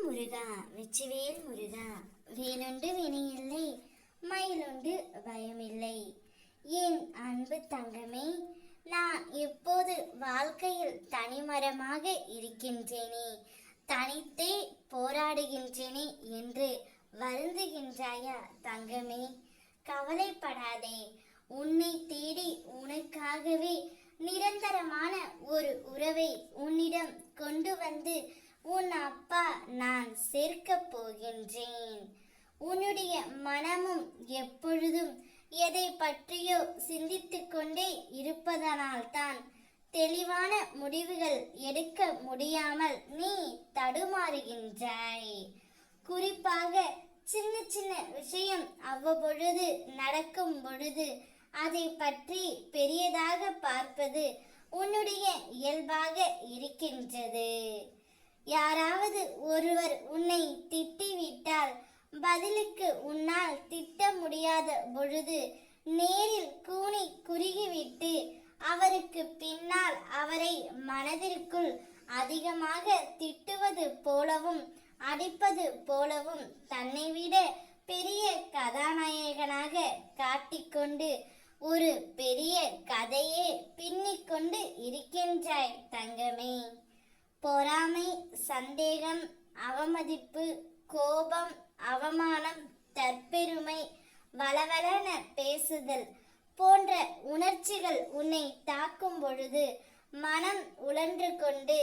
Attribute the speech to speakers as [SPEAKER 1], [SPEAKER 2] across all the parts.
[SPEAKER 1] முருகா வெற்றிவேல் முருகா, வேலுண்டு வினையில்லை, மயிலுண்டு பயமில்லை. என் அன்பு தங்கமே, நான் எப்போது வாழ்க்கையில் தனிமரமாக இருக்கின்றேனே, தனித்தே போராடுகின்றேனே என்று வருந்துகின்றாயா தங்கமே? கவலைப்படாதே, உன்னை தேடி உனக்காகவே நிரந்தரமான ஒரு உறவை உன்னிடம் கொண்டு வந்து உன் அப்பா நான் சேர்க்கப் போகின்றேன். உன்னுடைய மனமும் எப்பொழுதும் எதை பற்றியோ சிந்தித்து கொண்டே இருப்பதனால்தான் தெளிவான முடிவுகள் எடுக்க முடியாமல் நீ தடுமாறுகின்றாய். குறிப்பாக சின்ன சின்ன விஷயம் அவ்வப்பொழுது நடக்கும் பொழுது அதை பற்றி பெரியதாக பார்ப்பது உன்னுடைய இயல்பாக இருக்கின்றது. யாராவது ஒருவர் உன்னை திட்டிவிட்டால் பதிலுக்கு உன்னால் திட்ட முடியாத பொழுது நேரில் கூனி குறுகிவிட்டு அவருக்கு பின்னால் அவரை மனதிற்குள் அதிகமாக திட்டுவது போலவும் அடிப்பது போலவும் தன்னை விட பெரிய கதாநாயகனாக காட்டிக்கொண்டு ஒரு பெரிய கதையே பின்னிக்கொண்டு இருக்கின்றாய் தங்கமே. பொறாமை, சந்தேகம், அவமதிப்பு, கோபம், அவமானம், தற்பெருமை, வளவளன பேசுதல் போன்ற உணர்ச்சிகள் உன்னை தாக்கும் பொழுது மனம் உழன்று கொண்டு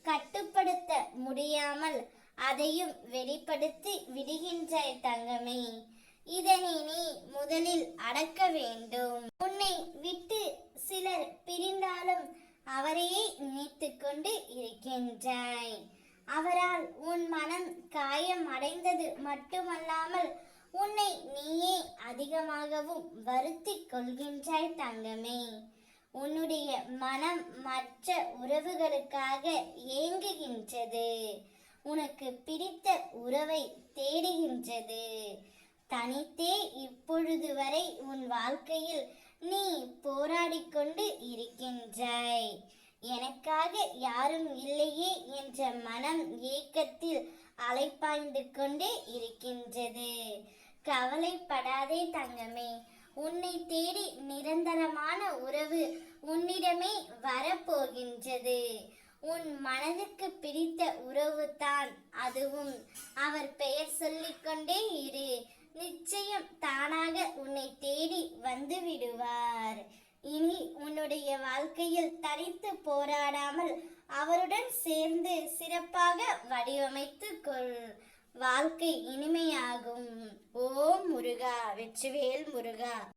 [SPEAKER 1] கட்டுப்படுத்த முடியாமல் அதையும் வெளிப்படுத்தி விடுகின்றாய் தங்கமே. இதனை நீ முதலில் அடக்க வேண்டும். உன்னை விட்டு சிலர் பிரிந்தாலும் அவரையே நினைத்து கொண்டு இருக்கின்றாய். அவரால் உன் மனம் காயம் அடைந்தது மட்டுமல்லாமல் உன்னை நீயே அதிகமாகவும் வருத்தி கொள்கின்றாய் தங்கமே. உன்னுடைய மனம் மற்ற உறவுகளுக்காக ஏங்குகின்றது. உனக்கு பிடித்த உறவை தேடுகின்றது. தனித்தே இப்பொழுது வரை உன் வாழ்க்கையில் நீ போராடிக்கொண்டு இருக்கின்றாய். எனக்காக யாரும் இல்லையே என்ற மனம் ஏக்கத்தில் அலைப்பாய்ந்து கொண்டே இருக்கின்றது. கவலைப்படாதே தங்கமே, உன்னை தேடி நிரந்தரமான உறவு உன்னிடமே வரப்போகின்றது. உன் மனதுக்கு பிடித்த உறவு தான் அதுவும். அவர் பெயர் சொல்லிக்கொண்டே இரு, நிச்சயம் தானாக உன்னை தேடி வந்து விடுவார். இனி உன்னுடைய வாழ்க்கையில் தனித்து போராடாமல் அவருடன் சேர்ந்து சிறப்பாக வடிவமைத்து கொள். வாழ்க்கை இனிமையாகும். ஓம் முருகா, வெற்றிவேல் முருகா.